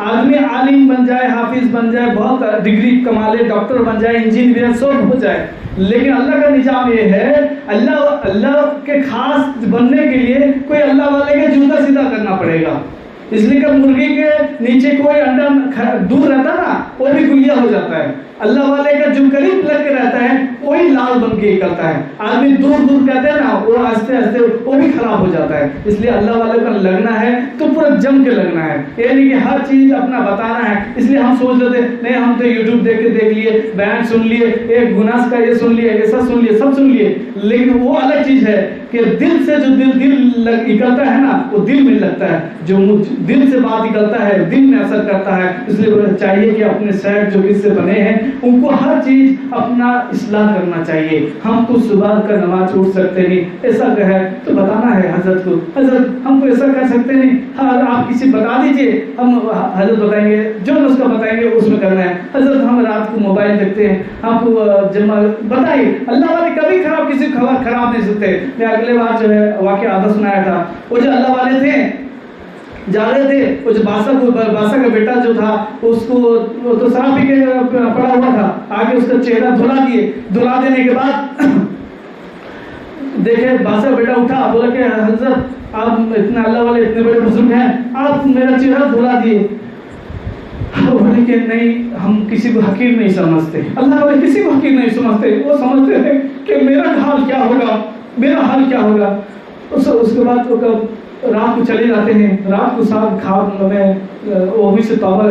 آدمی عالم بن جائے, حافظ بن جائے, بہت ڈگری کما لے, ڈاکٹر بن جائے, انجینئر سب ہو جائے, لیکن اللہ کا نظام یہ ہے, اللہ کے خاص بننے کے لیے کوئی اللہ والے کے جوتا سیدھا کرنا پڑے گا. اس لیے کہ مرغی کے نیچے کوئی انڈا دور رہتا نا, وہ بھی گلیا ہو جاتا ہے. اللہ والے کا جو قریب لگ کے رہتا ہے وہی لال بن کے نکلتا ہے. آدمی دور دور کہتے ہیں نا, وہ آہستہ آہستہ وہ بھی خراب ہو جاتا ہے. اس لیے اللہ والے کا لگنا ہے تو پورا جم کے لگنا ہے, یہ نہیں کہ ہر چیز اپنا بتانا ہے. اس لیے ہم سوچ لیتے نہیں, ہم تو یوٹیوب دیکھ لیے, بیان سن لیے, ایک گناس کا یہ سن لیے, ایسا سن لیے, سب سن لیے, لیکن وہ الگ چیز ہے کہ دل سے جو دل نکلتا ہے نا, وہ دل میں لگتا ہے. جو دل سے بات نکلتا ہے دل میں اثر کرتا ہے. اس لیے چاہیے کہ اپنے سیٹ جو اس سے بنے ہیں ان کو ہر چیز اپنا اصلاح کرنا چاہیے. ہم تو صبح کا نماز چھوڑ سکتے نہیں, ایسا ہے تو بتانا ہے حضرت کو, حضرت ہم کو ایسا کر سکتے نہیں, آپ کسی بتا دیجئے, ہم حضرت بتائیں گے, جو نسخہ بتائیں گے اس میں کرنا ہے. حضرت ہم رات کو موبائل دیکھتے ہیں, آپ کو جمع بتائیے. اللہ والے کبھی کسی خبر خراب نہیں سکتے. میں اگلے بار جو ہے واقعہ آدھا سنایا تھا, وہ جو اللہ والے تھے جا رہے تھے, وہ جو بادشاہ کا بیٹا جو تھا اس کو تو شراب پی کے پڑا ہوا تھا, آگے اس کا چہرہ دھلا دیے. دھلا دینے کے بعد دیکھے بادشاہ کا بیٹا اٹھا, بولا کہ حضرت آپ اتنا اللہ والے اتنے بڑے بزرگ ہیں, آپ میرا چہرہ دھلا دیے. بولے کہ نہیں, ہم کسی کو حقیر نہیں سمجھتے, اللہ والے کسی کو حقیر نہیں سمجھتے. وہ سمجھتے ہیں کہ میرا حال کیا ہوگا, میرا حال کیا ہوگا. اس کے بعد وہ رات کو چلے جاتے ہیں. رات کو ساتھ خواب میں وہ بھی سے توبہ,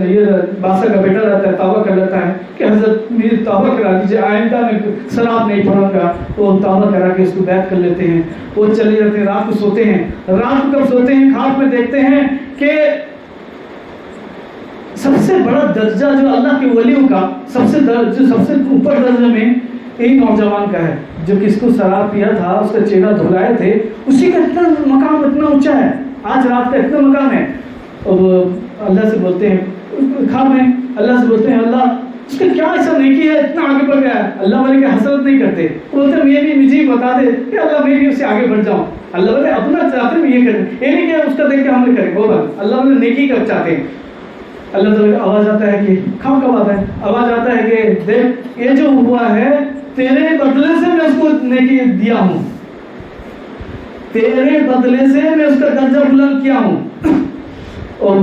یہ بادشاہ کا بیٹا رہتا ہے, توبہ کر لیتا ہے کہ حضرت میری توبہ کرا دیجیے, آئندہ میں شراب نہیں پڑھوں گا. وہ توبہ کرا کے اس کو بیعت کر لیتے ہیں. وہ چلے جاتے ہیں, رات کو سوتے ہیں. رات کو کب سوتے ہیں, خواب میں دیکھتے ہیں کہ سب سے بڑا درجہ جو اللہ کے ولیوں کا سب سے اوپر درجے میں ایک نوجوان کا ہے, جو کس کو شراب پیا تھا, اس کا چہرہ دھلائے تھے, اسی کا اتنا مقام اتنا اونچا ہے, آج رات کا اتنا مقام ہے. اور اللہ سے بولتے ہیں خواب میں, اللہ سے بولتے ہیں اللہ اس کا کیا ایسا نہیں کیا ہے, اتنا آگے بڑھ گیا ہے. اللہ والے کی حسرت نہیں کرتے, بولتے ہیں یہ بھی مجھے بتا دے کہ اللہ میں بھی اس سے آگے بڑھ جاؤں. اللہ والے اپنا چاہتے ہیں یہ کریں, یہ نہیں کہ اس کا دیکھ کے ہم نے کریں, ہوگا اللہ والے نیکی کا چاہتے ہیں. اللہ تعالیٰ کا آواز آتا ہے کہ خواب کب آتا ہے, آواز آتا ہے کہ دیکھ یہ جو ہوا ہے تیرے بدلے سے میں اس کو نیکی دیا ہوں, تیرے بدلے سے میں اس کا درجہ بلند کیا ہوں. اور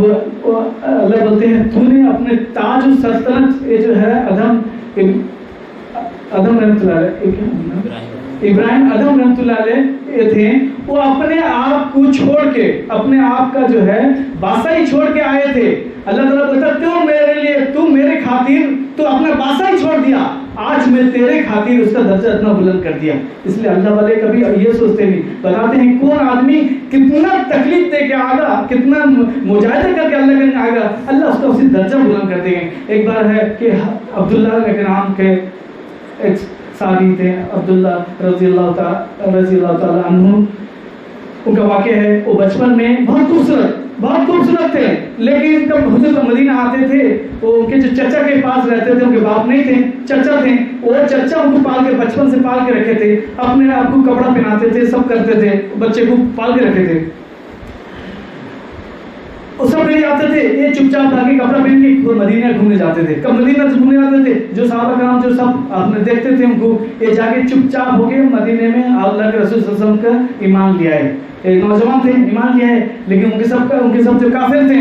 اللہ بولتے ہیں تو نے اپنے تاج و سلطنت, یہ جو ہے ادم رحمۃ اللہ علیہ, ابراہیم ادم رحمۃ اللہ علیہ تھے, وہ اپنے آپ کو چھوڑ کے, اپنے آپ کا جو ہے بادشاہی چھوڑ کے آئے تھے. اللہ تعالیٰ بولتا تو میرے لیے, تو میرے خاطر تو اپنا بادشاہی چھوڑ دیا, آج میں تیرے خاطر اس کا درجہ اتنا بلند کر دیا. اس لیے اللہ والے کبھی یہ سوچتے نہیں, بتاتے ہیں کون آدمی کتنا تکلیف دے کے آگا, کتنا مجاہدہ کر کے اللہ کے آگا, اللہ اس کا اسی درجہ بلند کر دیں گے. ایک بار ہے کہ عبداللہ کے نام کے ایک صحابی تھے, عبداللہ رضی اللہ تعالی عنہ, ان کا واقعہ ہے. وہ بچپن میں بہت خوبصورت تھے, لیکن جب حضور مدینہ آتے تھے, وہ ان کے جو چچا کے پاس رہتے تھے, ان کے باپ نہیں تھے, چچا تھے, وہ چچا ان کو پال کے بچپن سے پال کے رکھے تھے, اپنے آپ کو کپڑا پہناتے تھے, سب کرتے تھے, بچے کو پال کے رکھے تھے. وہ سب نہیں آتے تھے, یہ چپ چاپ آ کے کپڑا پہن کے مدینہ گھومنے جاتے تھے. کب مدینہ گھومنے جاتے تھے, جو صحابہ کرام جو سب آپ نے دیکھتے تھے ان کو, یہ جا کے چپ چاپ ہو کے مدینے میں اللہ کے رسول صلی اللہ علیہ وسلم کا ایمان لیا ہے. ایک نوجوان تھے, ایمان لیا ہے, لیکن ان کے سب جو کافر تھے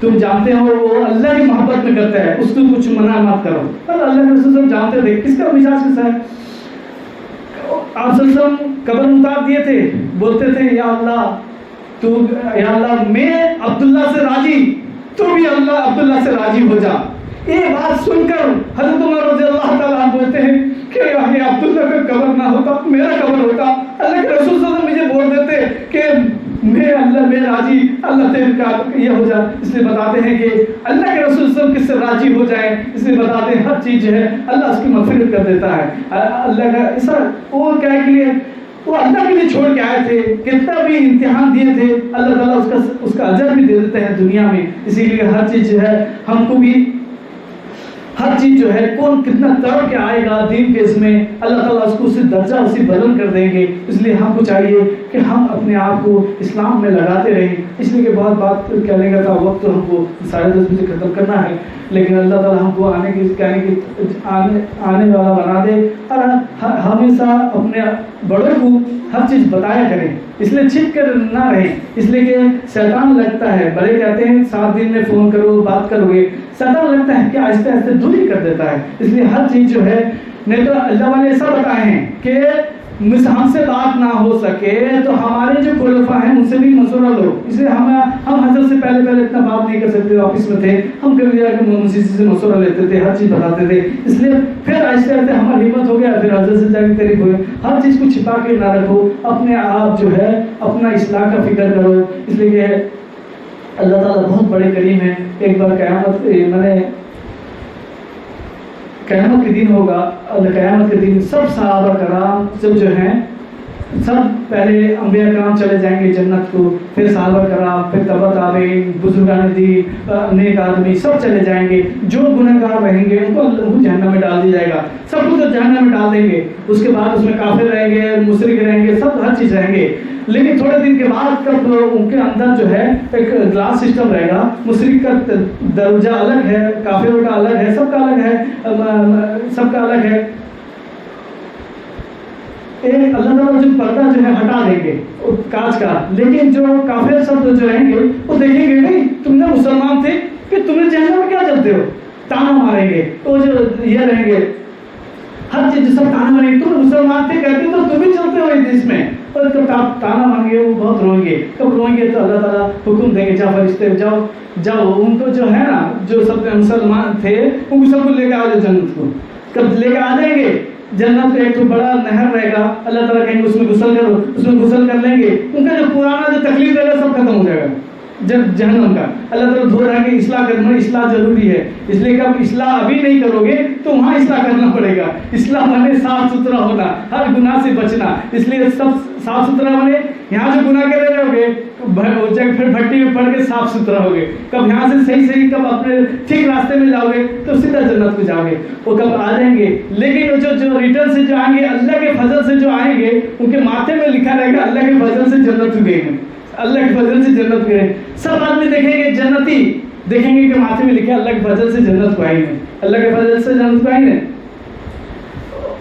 تم جانتے ہو وہ اللہ کی محبت میں کرتا ہے، اس کو کچھ منع مت کرو. پر اللہ کے رسول جانتے تھے کس کا مزاج کیسا ہے. آپ صلی اللہ علیہ وسلم قبر میں اتار دیے تھے، بولتے تھے یا اللہ میں عبداللہ سے راضی، تو بھی اللہ عبداللہ سے راضی ہو جا. یہ بات سن کر حضرت عمر رضی اللہ تعالیٰ عنہ بولتے ہیں کہ یہ عبداللہ کا قبر نہ ہوتا، میرا قبر ہوتا. اللہ کے رسول صلی اللہ علیہ وسلم مجھے بول دیتے کہ میں اللہ میں راضی، اللہ تیرے کا یہ ہو جائے. اس لیے بتاتے ہیں کہ اللہ کے رسول صلی اللہ علیہ وسلم کس سے راضی ہو جائیں، اس لیے بتاتے ہیں ہر چیز جو ہے اللہ اس کی مغفرت کر دیتا ہے. اللہ کا ایسا وہ کیا کے لیے وہ اللہ کے لیے چھوڑ کے آئے تھے، کتنا بھی امتحان دیے تھے اللہ تعالیٰ اس کا اجر بھی دے دیتے ہیں دنیا میں. اسی لیے ہر چیز جو ہے ہم کو بھی ہر چیز جو ہے کون کتنا تڑ کے آئے گا دین کے اس میں اللہ تعالیٰ اس کو اسی درجہ اسی بلند کر دیں گے. اس لیے ہم کو چاہیے کہ ہم اپنے آپ کو اسلام میں لگاتے رہیں. اس لیے کہ بہت بات کہنے کا تھا، وقت ہم کو 10:30 بجے ختم کرنا ہے، لیکن اللہ تعالیٰ ہم کو آنے والا بنا دے اور ہمیشہ اپنے بڑوں کو ہر چیز بتایا کریں. اس لیے چھپ کر نہ رہیں، اس لیے کہ شیطان لگتا ہے، بڑے کہتے ہیں 7 دن میں فون کرو بات کرو گے، شیطان لگتا ہے کہ آہستہ آہستہ دوری کر دیتا ہے. اس لیے ہر چیز جو ہے نہیں تو اللہ والے ایسا بتائے ہیں کہ ہم سے بات نہ ہو سکے تو ہمارے جو خلفاء ہیں ان سے بھی مشورہ لو. اس لیے ہم حضرت سے پہلے اتنا بات نہیں کر سکتے، آفس میں تھے ہم کبھی جا کے مسیح سے مشورہ لیتے تھے، ہر چیز بتاتے تھے. اس لیے پھر آہستہ آہستہ ہماری ہمت ہو گیا، پھر حضرت سے جا کے قریب ہوئے. ہر چیز کو چھپا کے نہ رکھو، اپنے آپ جو ہے اپنا اصلاح کا فکر کرو. اس لیے کہ اللہ تعالیٰ بہت بڑے کریم ہے. ایک بار قیامت کے دن ہوگا، قیامت کے دن سب صحابہ کرام سب جو ہیں سب پہلے انبیاء کرام چلے جائیں گے جنت کو، پھر صحابہ کرام، پھر تبع تابعین، بزرگان دین، نیک آدمی سب چلے جائیں گے. جو گنہگار رہیں گے ان کو جہنم میں ڈال دیا جائے گا، سب کو تو جہنم میں ڈال دیں گے. اس کے بعد اس میں کافر رہیں گے، مشرک رہیں گے، سب ہر چیز رہیں گے. لیکن تھوڑے دن کے بعد کب ان کے اندر جو ہے ایک گلاس سسٹم رہے گا، مشرک کا درجہ الگ ہے، کافروں کا الگ ہے، سب کا الگ ہے، سب کا الگ ہے. اللہ تعالیٰ جو پردہ جو ہے ہٹا دیں گے کاج کا، لیکن جو کافر سب جو رہیں گے وہ دیکھیں گے نہیں تم نے مسلمان تھے کہ تمہیں جہنم میں کیا چلتے ہو، تانا ماریں گے. وہ جو یہ رہیں گے ہر چیز سب تانا ماریں گے، تم مسلمان تھے کہتے تو تم بھی چلتے ہو اس میں. اور جب تانا ماریں گے وہ بہت روئیں گے. کب روئیں گے تو اللہ تعالیٰ حکم دیں گے جاؤ فرشتے جاؤ ان کو جو ہے نا جو سب مسلمان تھے ان کو سب کو لے کے آ جاؤ جنت کو. کب لے کے آ جائیں گے جنت کا ایک تو بڑا نہر رہے گا، اللہ تعالیٰ کہیں گے اس میں غسل کرو، اس میں غسل کر لیں گے. ان کا جو پرانا جو تکلیف رہے گا سب ختم ہو جائے گا جب جہنم کا. اللہ تعالیٰ دھو رہے گے اصلاح کرنا، اصلاح ضروری ہے. اس لیے کہ اب اصلاح ابھی نہیں کرو گے تو وہاں اصلاح کرنا پڑے گا. اصلاح بنے صاف ستھرا ہونا، ہر گناہ سے بچنا. اس لیے سب صاف ستھرا بنے. یہاں جو گناہ کر رہے ہوگے پھر بھٹی میں پڑ کے صاف ستھرا ہوگے. کب یہاں سے صحیح کب اپنے ٹھیک راستے میں جاؤ گے تو سیدھا جنت کو جاؤ گے. وہ کب آ جائیں گے. لیکن جو ریٹرن سے جو آئیں گے اللہ کے فضل سے جو آئیں گے ان کے ماتھے میں لکھا رہے گا اللہ کے فضل سے جنت کو گئے ہیں، اللہ کے فضل سے جنت کو گئے. سب آدمی دیکھیں گے جنتی دیکھیں گے کہ ماتھے میں لکھا اللہ کے فضل سے جنت کو آئیں گے، اللہ کے فضل سے جنت کو آئیں گے.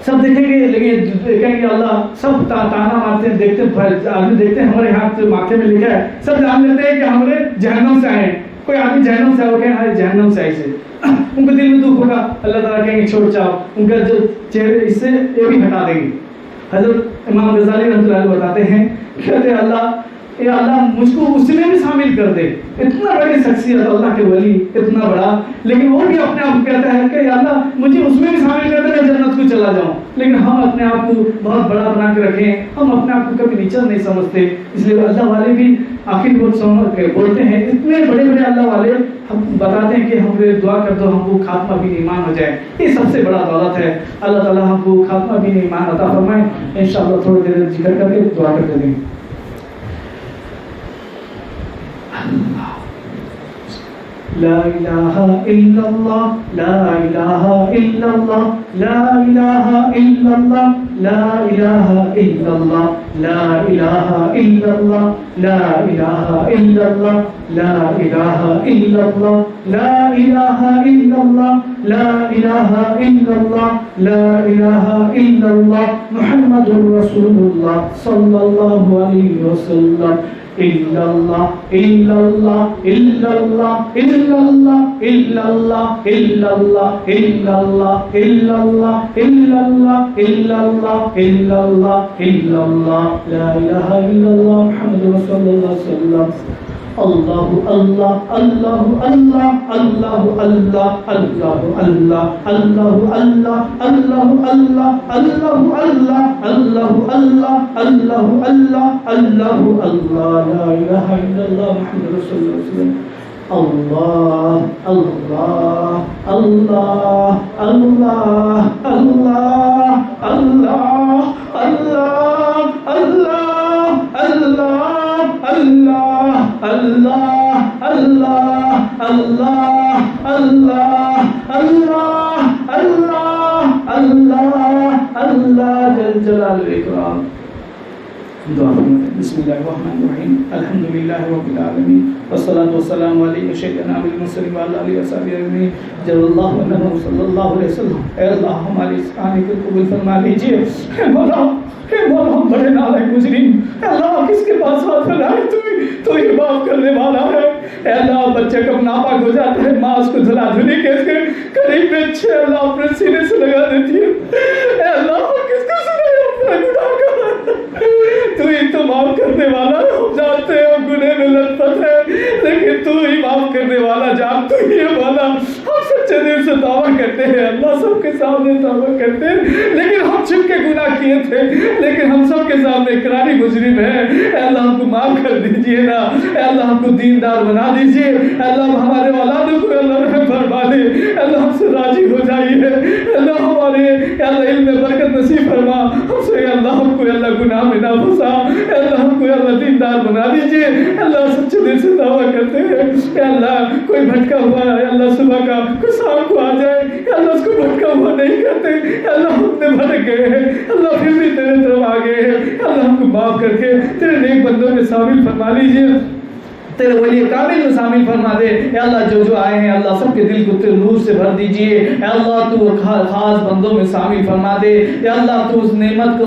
سب دیکھیں گے لیکن کہیں گے اللہ سب تانا مارتے ہیں، دیکھتے آدمی دیکھتے ہیں ہمارے ہاتھ ماتھے میں لکھا ہے، سب جان لیتے ہیں کہ ہمارے جہنم سے آئے ہیں. کوئی آدمی جہنم سے آئے ہمارے جہنم سے آئے سے ان کو دل میں دکھ ہوگا. اللہ تعالیٰ کہیں گے چھوڑ جاؤ، ان کا جو چہرے اس سے یہ بھی ہٹا دیں گے. حضرت امام غزالی رحمۃ اللہ علیہ بتاتے ہیں کہتے اللہ مجھ کو اس میں بھی شامل کر دے. اتنا بڑی شخصیت اللہ کے ولی اتنا بڑا، لیکن وہ بھی اپنے آپ کو کہتا ہے کہ اللہ مجھے اس میں بھی شامل کر دے میں جنت کو چلا جاؤں. لیکن ہم اپنے آپ کو بہت بڑا بنا کے رکھیں، ہم اپنے آپ کو کبھی نیچا نہیں سمجھتے. اس لیے اللہ والے بھی آخر بولتے ہیں اتنے بڑے بڑے اللہ والے ہم بتاتے ہیں کہ ہم دعا کر دو ہم کو خاتمہ بھی ایمان ہو جائے. یہ سب سے بڑا دولت ہے. اللہ تعالیٰ ہم کو خاتمہ بھی ایمان عطا فرمائے. انشاءاللہ تھوڑی دیر ذکر کر کے دعا کرتے دیں. لا الہ الا اللہ لا الہ الا اللہ لا الہ الا اللہ لا الہ الا اللہ لا الہ الا اللہ لا الہ الا اللہ لا الہ الا اللہ لا الہ الا اللہ لا الہ الا اللہ لا الہ الا اللہ محمد رسول اللہ صلی اللہ علیہ وسلم. illallah, illallah, illallah, illallah, illallah, illallah, illallah, illallah, illallah, illallah, illallah, illallah, la ilaha illallah, Muhammadur Rasulullah sallallahu alaihi wasallam. Allahu Allah, Allahu Allah, Allahu Allah, Allahu Allah, Allahu Allah, Allahu Allah, Allahu Allah, Allahu Allah, Allahu Allah, Allahu Allah, la ilaha illallah, Muhammadur Rasulullah. Allah, Allah, Allah, Allah, Allah, Allah, Allah, Allah, Allah, Allah, Allah, Allah, Allah, Allah, Allah, Allah, Allah, Allah, Jal Jalal Ikram. Bismillahirrahmanirrahim. Alhamdulillahi Rabbil Alamin. Wassalatu wassalamu ala sayyidina Muhammadin mursalin wa ala alihi wa sahbihi ajma'in. Jallallahu anhu sallallahu alaihi wasallam. اے اللہ ہماری اس کہانی کو قبول فرما لیجیے. اے مولا ہم بڑے نالائق مجرم. اے اللہ کس کے پاس ہاتھ پھیلائے؟ تو ہی معاف کرنے والا ہے. اے اللہ بچے کب ناپاک ہو جاتے ہیں ماں اس کو دھلا دھلی کے قریب میں اچھے اللہ اپنے سینے سے لگا دیتی ہے. اے اللہ کس کو سنائے اپنا گناہ کا؟ تو ہی تو معاف کرنے والا ہے. ہم جانتے ہیں ہم گناہ میں لطفت ہے لیکن تو ہی معاف کرنے والا جان تو ہی ہے مولا. ہم سچے دل سے دعویٰ کرتے ہیں اللہ سب کے سامنے دعویٰ کرتے ہیں لیکن ہم چھپ کے گناہ کیے تھے لیکن ہم سب کے سامنے اقراری مجرم ہیں. اے اللہ ہم کو معاف کر دیجئے نا. اے اللہ ہم کو دیندار بنا دیجئے. اے اللہ ہمارے اولادوں کو اللہ رحم فرما دے. اے اللہ ہم سے راضی ہو جائیے. اے اللہ ہمارے اے اللہ علم میں برکت نصیب فرما. ہم سے اے اللہ ہم کو اللہ گناہ میں نہ پھنسا. اے اللہ ہم کو اللہ دیندار بنا دیجئے. اللہ سچے دل سے دعویٰ کرتے ہیں. اے اللہ کوئی بھٹکا ہوا ہے اللہ صبح کا کوئی شام کو آ جائے. اے اللہ اس کو بھٹکا ہوا نہیں کرتے. اے اللہ ہم نے بھٹک گئے ہیں اللہ پھر بھی تیرے طرف آ گئے ہیں. اللہ ہم کو معاف کر کے تیرے نیک بندوں میں شامل فرما لیجئے. تیرے ولی کامل میں شامل فرما دے. اے اللہ جو آئے ہیں اللہ سب کے دل کو تیرے نور سے بھر دیجئے. اے اللہ تو خاص بندوں میں شامل فرما دے. اے اللہ تو اس نعمت کو